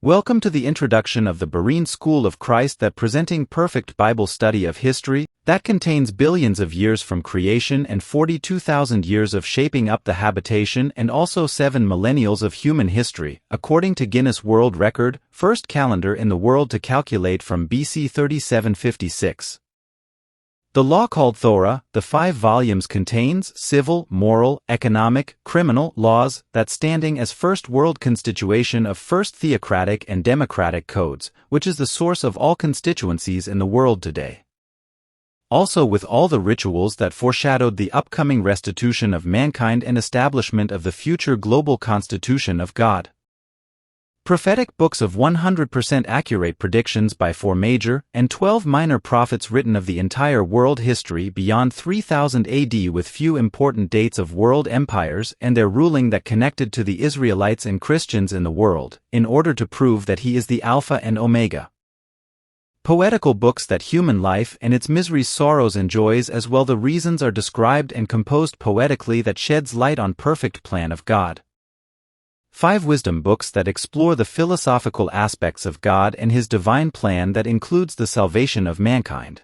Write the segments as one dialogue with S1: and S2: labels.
S1: Welcome to the introduction of the Berean School of Christ, that presenting perfect Bible study of history that contains billions of years from creation and 42,000 years of shaping up the habitation, and also 7 millennials of human history, according to Guinness World Record, first calendar in the world to calculate from BC 3756. The law called Torah, the 5 volumes, contains civil, moral, economic, criminal laws that standing as first world constitution of first theocratic and democratic codes, which is the source of all constituencies in the world today. Also with all the rituals that foreshadowed the upcoming restitution of mankind and establishment of the future global constitution of God. Prophetic books of 100% accurate predictions by 4 major and 12 minor prophets written of the entire world history beyond 3000 AD, with few important dates of world empires and their ruling that connected to the Israelites and Christians in the world, in order to prove that he is the Alpha and Omega. Poetical books that human life and its miseries, sorrows and joys as well the reasons are described and composed poetically, that sheds light on perfect plan of God. 5 wisdom books that explore the philosophical aspects of God and His divine plan that includes the salvation of mankind.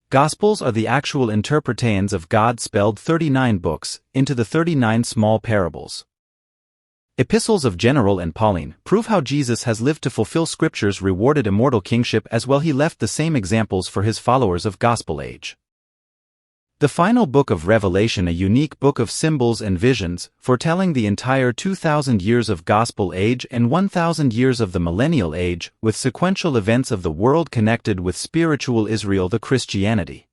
S1: Gospels are the actual interpretations of God, spelled 39 books, into the 39 small parables. Epistles of General and Pauline prove how Jesus has lived to fulfill Scripture's rewarded immortal kingship, as well He left the same examples for His followers of Gospel age. The final book of Revelation, a unique book of symbols and visions, foretelling the entire 2,000 years of Gospel age and 1,000 years of the Millennial age, with sequential events of the world connected with spiritual Israel, the Christianity.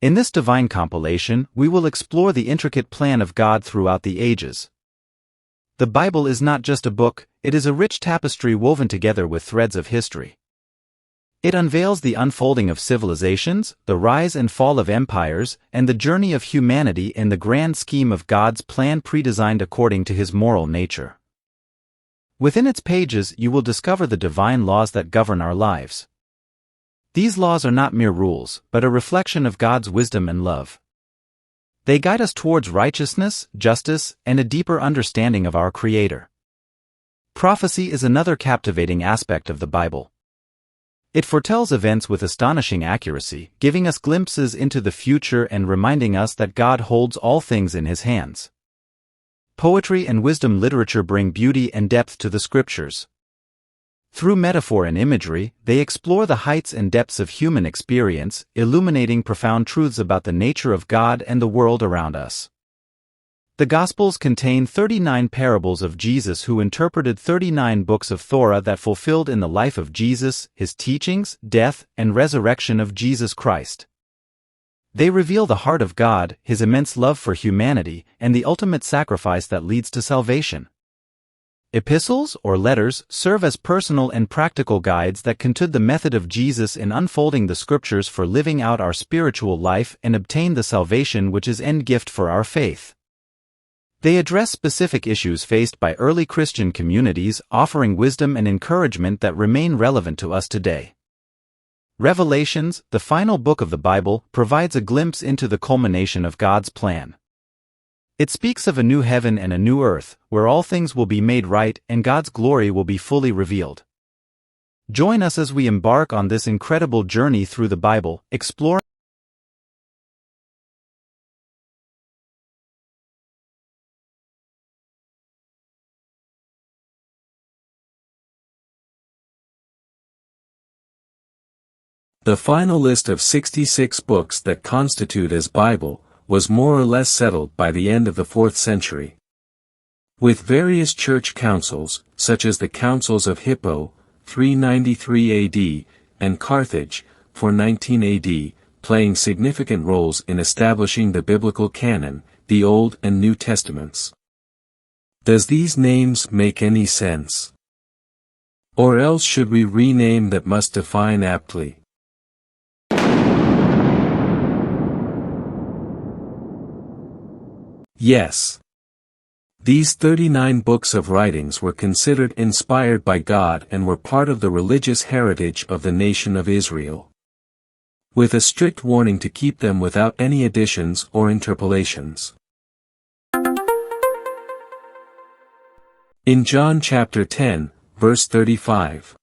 S1: In this divine compilation, we will explore the intricate plan of God throughout the ages. The Bible is not just a book, it is a rich tapestry woven together with threads of history. It unveils the unfolding of civilizations, the rise and fall of empires, and the journey of humanity in the grand scheme of God's plan, predesigned according to His moral nature. Within its pages you will discover the divine laws that govern our lives. These laws are not mere rules, but a reflection of God's wisdom and love. They guide us towards righteousness, justice, and a deeper understanding of our Creator. Prophecy is another captivating aspect of the Bible. It foretells events with astonishing accuracy, giving us glimpses into the future and reminding us that God holds all things in His hands. Poetry and wisdom literature bring beauty and depth to the Scriptures. Through metaphor and imagery, they explore the heights and depths of human experience, illuminating profound truths about the nature of God and the world around us. The Gospels contain 39 parables of Jesus, who interpreted 39 books of Torah that fulfilled in the life of Jesus, His teachings, death, and resurrection of Jesus Christ. They reveal the heart of God, His immense love for humanity, and the ultimate sacrifice that leads to salvation. Epistles, or letters, serve as personal and practical guides that conduct the method of Jesus in unfolding the Scriptures for living out our spiritual life and obtain the salvation which is end gift for our faith. They address specific issues faced by early Christian communities, offering wisdom and encouragement that remain relevant to us today. Revelations, the final book of the Bible, provides a glimpse into the culmination of God's plan. It speaks of a new heaven and a new earth, where all things will be made right and God's glory will be fully revealed. Join us as we embark on this incredible journey through the Bible, exploring
S2: The final list of 66 books that constitute as Bible was more or less settled by the end of the 4th century. With various church councils, such as the Councils of Hippo, 393 AD, and Carthage, 419 AD, playing significant roles in establishing the biblical canon, the Old and New Testaments. Does these names make any sense? Or else should we rename that must define aptly? Yes. These 39 books of writings were considered inspired by God and were part of the religious heritage of the nation of Israel. with a strict warning to keep them without any additions or interpolations. In John chapter 10, verse 35,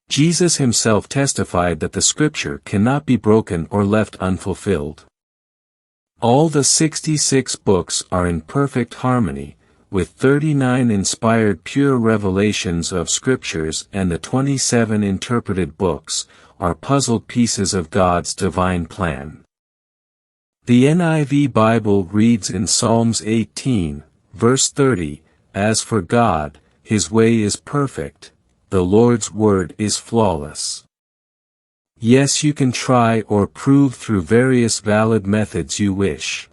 S2: Jesus himself testified that the scripture cannot be broken or left unfulfilled. All the 66 books are in perfect harmony, with 39 inspired pure revelations of scriptures, and the 27 interpreted books are puzzled pieces of God's divine plan. The NIV Bible reads in Psalms 18, verse 30, "As for God, his way is perfect, the Lord's word is flawless." Yes, you can try or prove through various valid methods you wish.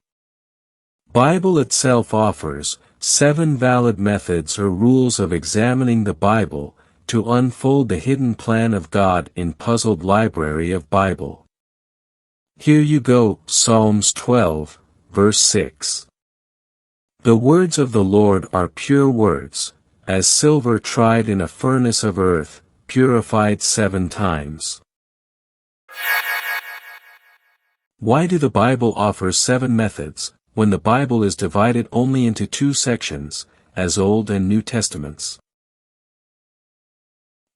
S2: Bible itself offers 7 valid methods or rules of examining the Bible, to unfold the hidden plan of God in puzzled library of Bible. Here you go, Psalms 12, verse 6. The words of the Lord are pure words, as silver tried in a furnace of earth, purified 7 times. Why do the Bible offer 7 methods, when the Bible is divided only into 2 sections, as Old and New Testaments?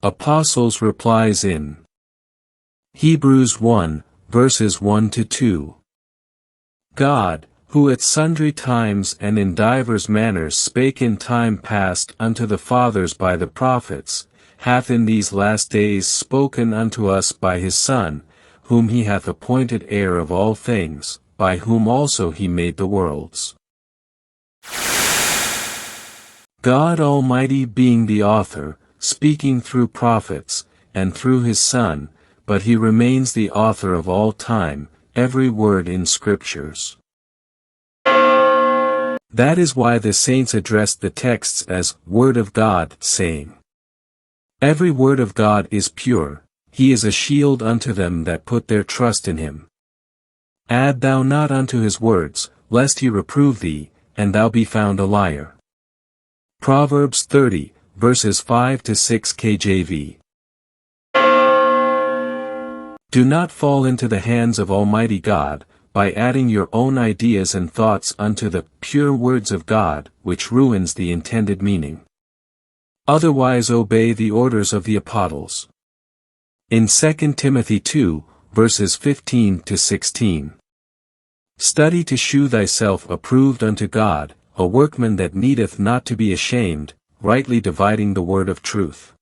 S2: Apostles replies in Hebrews 1, verses 1-2. God, who at sundry times and in divers manners spake in time past unto the fathers by the prophets, hath in these last days spoken unto us by his Son, whom he hath appointed heir of all things, by whom also he made the worlds. God Almighty being the author, speaking through prophets, and through his Son, but he remains the author of all time, every word in Scriptures. That is why the saints addressed the texts as Word of God, saying, "Every word of God is pure, he is a shield unto them that put their trust in him. Add thou not unto his words, lest he reprove thee, and thou be found a liar." Proverbs 30, verses 5-6 KJV. Do not fall into the hands of Almighty God, by adding your own ideas and thoughts unto the pure words of God, which ruins the intended meaning. Otherwise obey the orders of the apostles. In 2 Timothy 2, verses 15-16. Study to shew thyself approved unto God, a workman that needeth not to be ashamed, rightly dividing the word of truth.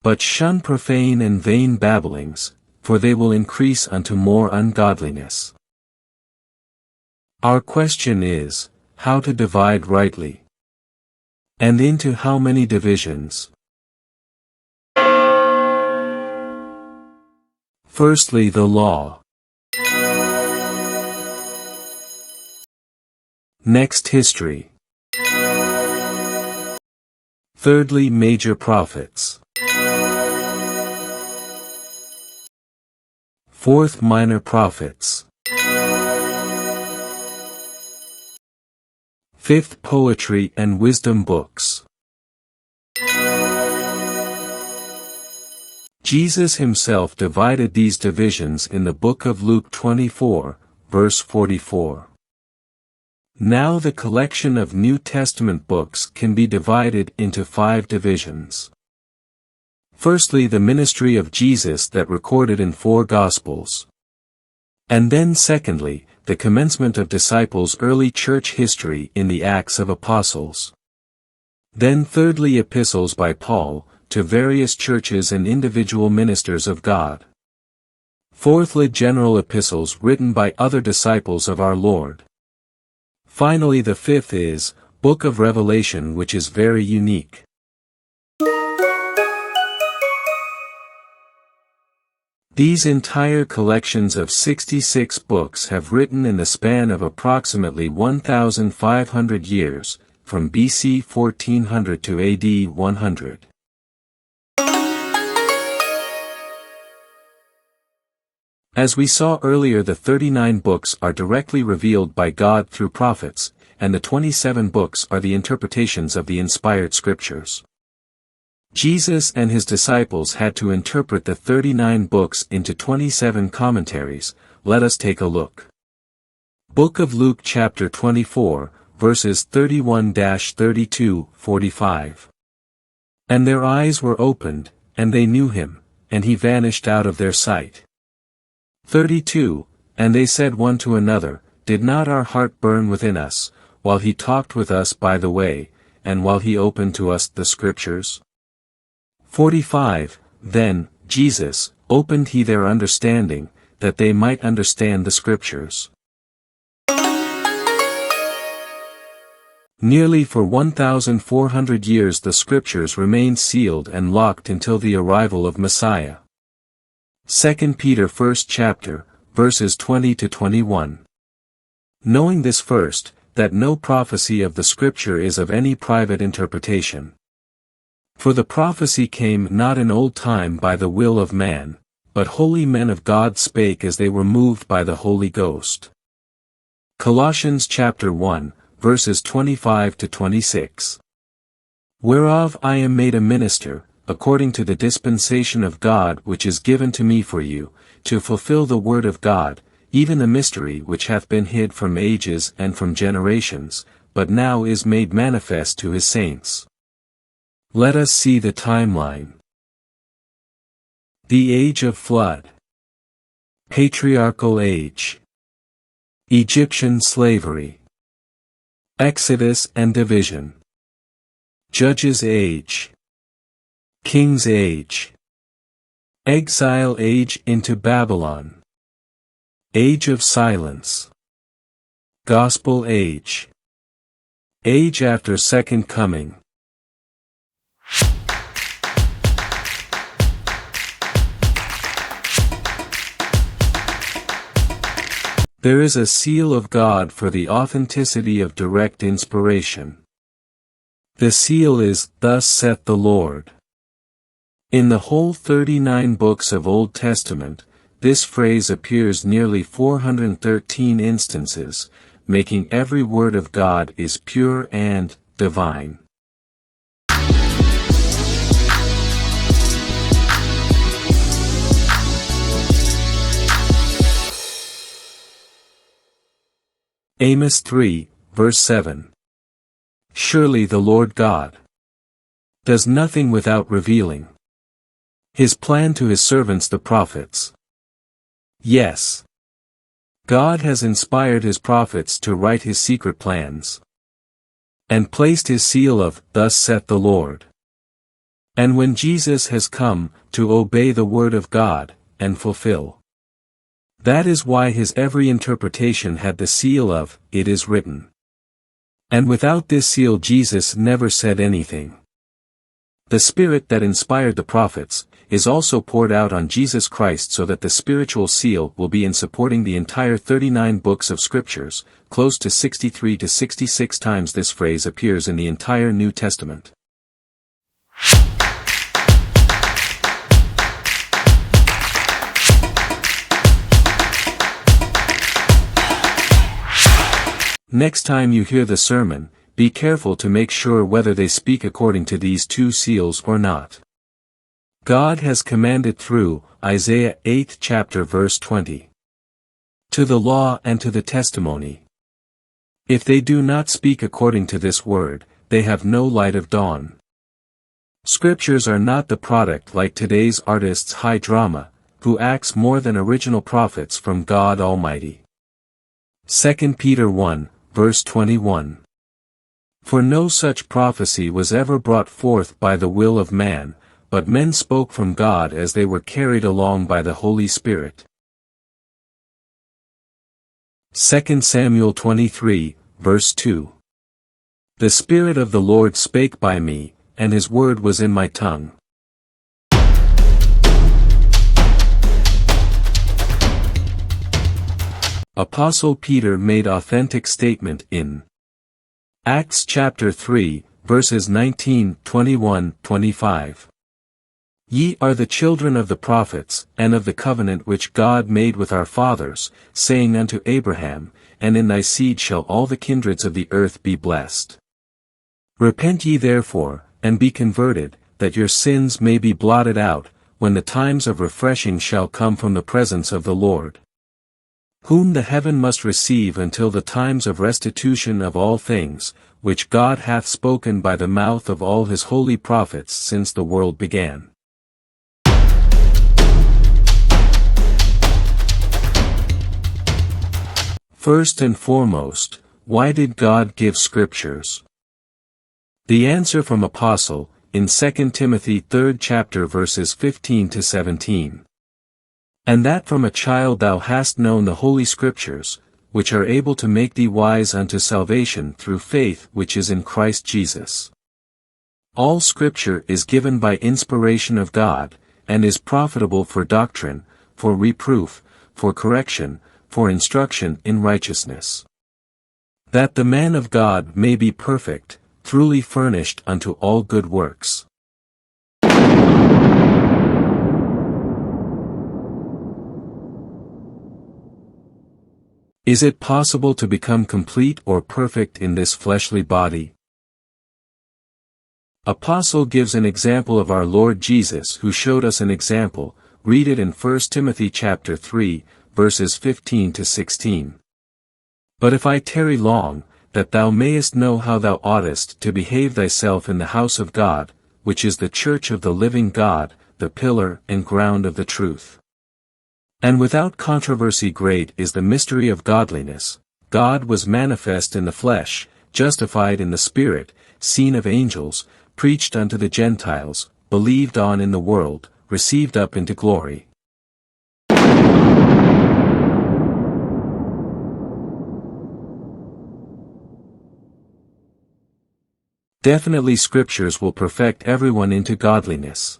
S2: But shun profane and vain babblings, for they will increase unto more ungodliness. Our question is, how to divide rightly? And into how many divisions? Firstly, the law. Next, history. Thirdly, major prophets. Fourth, minor prophets. Fifth, poetry and wisdom books. Jesus himself divided these divisions in the book of Luke 24, verse 44. Now the collection of New Testament books can be divided into 5 divisions. Firstly, the ministry of Jesus that recorded in 4 Gospels. And then secondly, the commencement of disciples' early church history in the Acts of Apostles. Then thirdly, epistles by Paul, to various churches and individual ministers of God. Fourthly, general epistles written by other disciples of our Lord. Finally, the fifth is, Book of Revelation, which is very unique. These entire collections of 66 books have written in the span of approximately 1,500 years, from BC 1400 to AD 100. As we saw earlier, the 39 books are directly revealed by God through prophets, and the 27 books are the interpretations of the inspired scriptures. Jesus and his disciples had to interpret the 39 books into 27 commentaries. Let us take a look. Book of Luke chapter 24, verses 31-32-45. And their eyes were opened, and they knew him, and he vanished out of their sight. 32. And they said one to another, Did not our heart burn within us, while he talked with us by the way, and while he opened to us the Scriptures? 45. Then, Jesus, opened he their understanding, that they might understand the Scriptures. Nearly for 1,400 years the Scriptures remained sealed and locked until the arrival of Messiah. 2 Peter 1st chapter, verses 20-21. Knowing this first, that no prophecy of the Scripture is of any private interpretation. For the prophecy came not in old time by the will of man, but holy men of God spake as they were moved by the Holy Ghost. Colossians chapter 1, verses 25-26. Whereof I am made a minister, according to the dispensation of God which is given to me for you, to fulfill the word of God, even the mystery which hath been hid from ages and from generations, but now is made manifest to his saints. Let us see the timeline. The Age of Flood. Patriarchal Age. Egyptian Slavery. Exodus and Division. Judges Age. King's Age. Exile Age into Babylon. Age of Silence. Gospel Age. Age after Second Coming. There is a seal of God for the authenticity of direct inspiration. The seal is, Thus saith the Lord. In the whole 39 books of Old Testament, this phrase appears nearly 413 instances, making every word of God is pure and divine. Amos 3, verse 7. Surely the Lord God does nothing without revealing his plan to his servants the prophets. Yes. God has inspired his prophets to write his secret plans, and placed his seal of, Thus saith the Lord. And when Jesus has come, to obey the word of God, and fulfill. That is why his every interpretation had the seal of, It is written. And without this seal Jesus never said anything. The Spirit that inspired the prophets, is also poured out on Jesus Christ so that the spiritual seal will be in supporting the entire 39 books of Scriptures. Close to 63-66 times this phrase appears in the entire New Testament. Next time you hear the sermon, be careful to make sure whether they speak according to these two seals or not. God has commanded through Isaiah 8 chapter verse 20. To the law and to the testimony. If they do not speak according to this word, they have no light of dawn. Scriptures are not the product like today's artists' high drama, who acts more than original prophets from God Almighty. 2 Peter 1, verse 21. For no such prophecy was ever brought forth by the will of man, but men spoke from God as they were carried along by the Holy Spirit. 2 Samuel 23, verse 2. The Spirit of the Lord spake by me, and his word was in my tongue. Apostle Peter made authentic statement in Acts chapter 3, verses 19, 21, 25. Ye are the children of the prophets, and of the covenant which God made with our fathers, saying unto Abraham, And in thy seed shall all the kindreds of the earth be blessed. Repent ye therefore, and be converted, that your sins may be blotted out, when the times of refreshing shall come from the presence of the Lord. Whom the heaven must receive until the times of restitution of all things, which God hath spoken by the mouth of all his holy prophets since the world began. First and foremost, why did God give scriptures? The answer from Apostle, in 2 Timothy 3rd chapter verses 15 to 17. And that from a child thou hast known the holy scriptures, which are able to make thee wise unto salvation through faith which is in Christ Jesus. All scripture is given by inspiration of God, and is profitable for doctrine, for reproof, for correction, for instruction in righteousness. That the man of God may be perfect, truly furnished unto all good works. Is it possible to become complete or perfect in this fleshly body? Apostle gives an example of our Lord Jesus, who showed us an example. Read it in 1 Timothy chapter 3, verses 15 to 16. But if I tarry long, that thou mayest know how thou oughtest to behave thyself in the house of God, which is the church of the living God, the pillar and ground of the truth. And without controversy great is the mystery of godliness. God was manifest in the flesh, justified in the Spirit, seen of angels, preached unto the Gentiles, believed on in the world, received up into glory. Definitely scriptures will perfect everyone into godliness.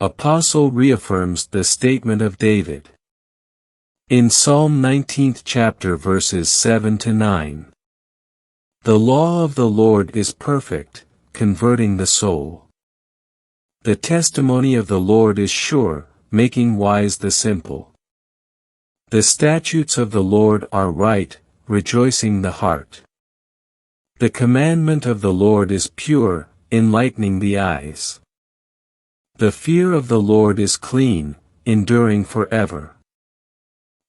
S2: Apostle reaffirms the statement of David. In Psalm 19th chapter verses 7 to 9. The law of the Lord is perfect, converting the soul. The testimony of the Lord is sure, making wise the simple. The statutes of the Lord are right, rejoicing the heart. The commandment of the Lord is pure, enlightening the eyes. The fear of the Lord is clean, enduring forever.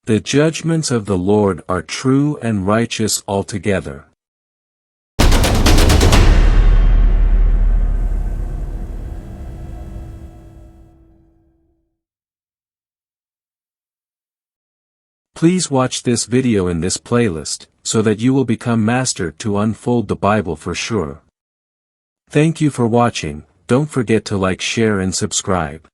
S2: The judgments of the Lord are true and righteous altogether. Please watch this video in this playlist, so that you will become master to unfold the Bible for sure. Thank you for watching. Don't forget to like, share and subscribe.